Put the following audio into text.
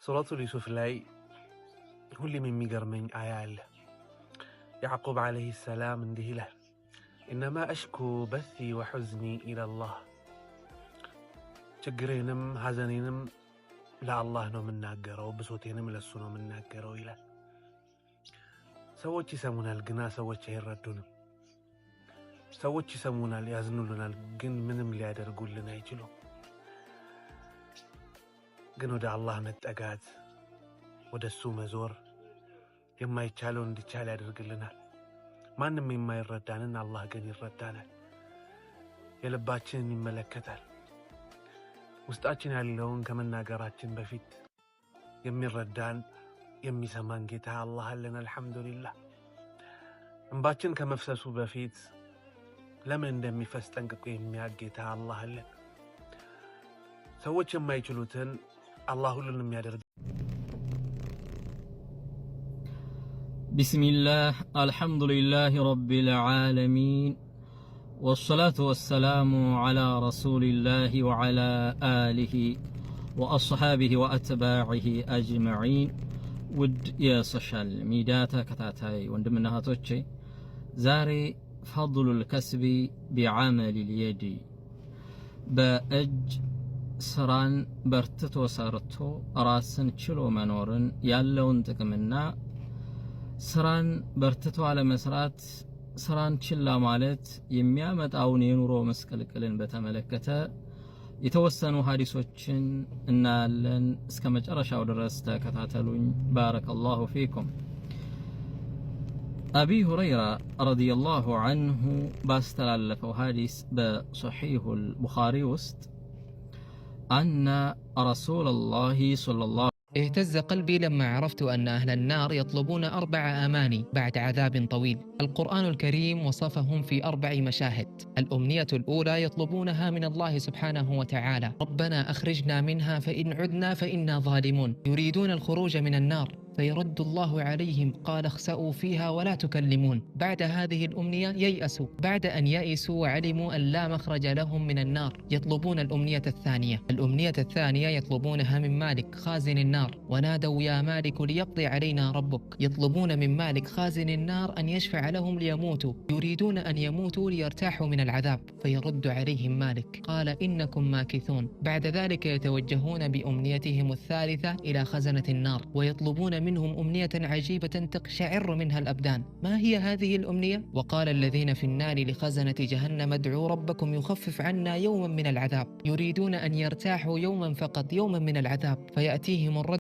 ሱረቱል ዩሱፍ ላይ ሁሌም የሚገርመኝ አያ አለ። ያዕቁብ ዓለይሂ ሰላም እንዲህ ይላል፣ ኢነማ አሽኩ በሲ ወሑዝኒ ኢለላህ፣ ችግሬንም ሐዘኔንም ለአላህ ነው የምናገረው፣ ብሶቴንም ለሱ ነው የምናገረው ይላል። ሰዎች ይሰሙናል፣ ግና ሰዎች አይረዱንም። ሰዎች ይሰሙናል፣ ያዝኑልናል፣ ግን ምንም ሊያደርጉልን አይችሉም። ግን ወደ አላህ መጠጋት፣ ወደ እሱ መዞር የማይቻለው እንዲቻል ያደርግልናል። ማንም የማይረዳንን አላህ ግን ይረዳናል። የልባችንን ይመለከታል። ውስጣችን ያለውን ከመናገራችን በፊት የሚረዳን የሚሰማን ጌታ አላህ አለን። አልሐምዱሊላህ። እንባችን ከመፍሰሱ በፊት ለምን እንደሚፈስ ጠንቅቆ የሚያውቅ ጌታ አላህ አለን። ሰዎች የማይችሉትን አላህ ሁሉንም ያደርጋል። ቢስሚላህ አልሐምዱሊላህ ረቢል ዓለሚን ወሰላቱ ወሰላሙ ዓላ ረሱሊላህ ወዓላ አሊሂ ወአስሓቢሂ ወአትባዒሂ አጅመዒን። ውድ የሶሻል ሚዲያ ተከታታይ ወንድምና እህቶቼ ዛሬ ፈድሉል ከስቢ ቢዓመሊል የዲ፣ በእጅ ስራን በርትቶ ሰርቶ ራስን ችሎ መኖርን ያለውን ጥቅምና ስራን በርትቶ አለመስራት፣ ስራን ችላ ማለት የሚያመጣውን የኑሮ መስቀልቅልን በተመለከተ የተወሰኑ ሐዲሶችን እናያለን። እስከ መጨረሻው ድረስ ተከታተሉኝ። ባረከላሁ ፊኩም። አቢ ሁረይራ ረዲየላሁ ዐንሁ ባስተላለፈው ሐዲስ በሶሒሑል ቡኻሪ ውስጥ أن رسول الله صلى الله اهتز قلبي لما عرفت أن أهل النار يطلبون 4 أماني بعد عذاب طويل. القرآن الكريم وصفهم في 4 مشاهد. الأمنية الأولى يطلبونها من الله سبحانه وتعالى: ربنا أخرجنا منها فإن عدنا فإنا ظالمون. يريدون الخروج من النار فيرد الله عليهم: قال اخسأوا فيها ولا تكلمون. بعد هذه الأمنية ييأسوا. بعد أن يئسوا وعلموا أن لا مخرج لهم من النار يطلبون الأمنية الثانية. الأمنية الثانية يطلبونها من مالك خازن النار: ونادوا يا مالك ليقضي علينا ربك. يطلبون من مالك خازن النار أن يشفع لهم ليموتوا. يريدون أن يموتوا ليرتاحوا من العذاب فيرد عليهم مالك: قال إنكم ماكثون. بعد ذلك يتوجهون بأمنيتهم الثالثة إلى خزنة النار ويطلبون منهم أمنية عجيبة تقشعر منها الأبدان. ما هي هذه الأمنية؟ وقال الذين في النار لخزنة جهنم ادعوا ربكم يخفف عنا يوما من العذاب. يريدون أن يرتاحوا يوما فقط، يوما من العذاب، فيأتيهم الرد